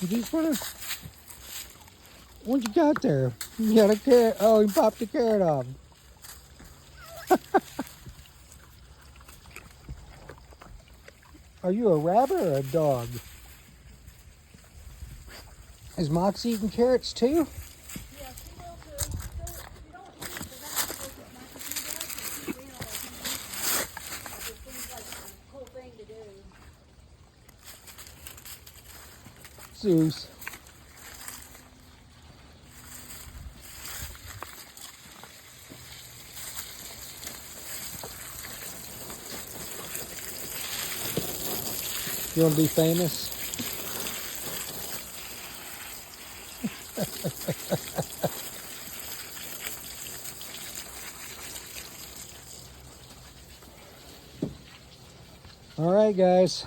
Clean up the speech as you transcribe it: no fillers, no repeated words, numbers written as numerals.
You just wanna... What you got there? You got a carrot. Oh, you popped the carrot off. Are you a rabbit or a dog? Is Mox eating carrots too? Yeah, she will too. You don't eat it, but that's what Moxie does. It seems like a cool thing to do. Zeus. You want to be famous? All right, guys.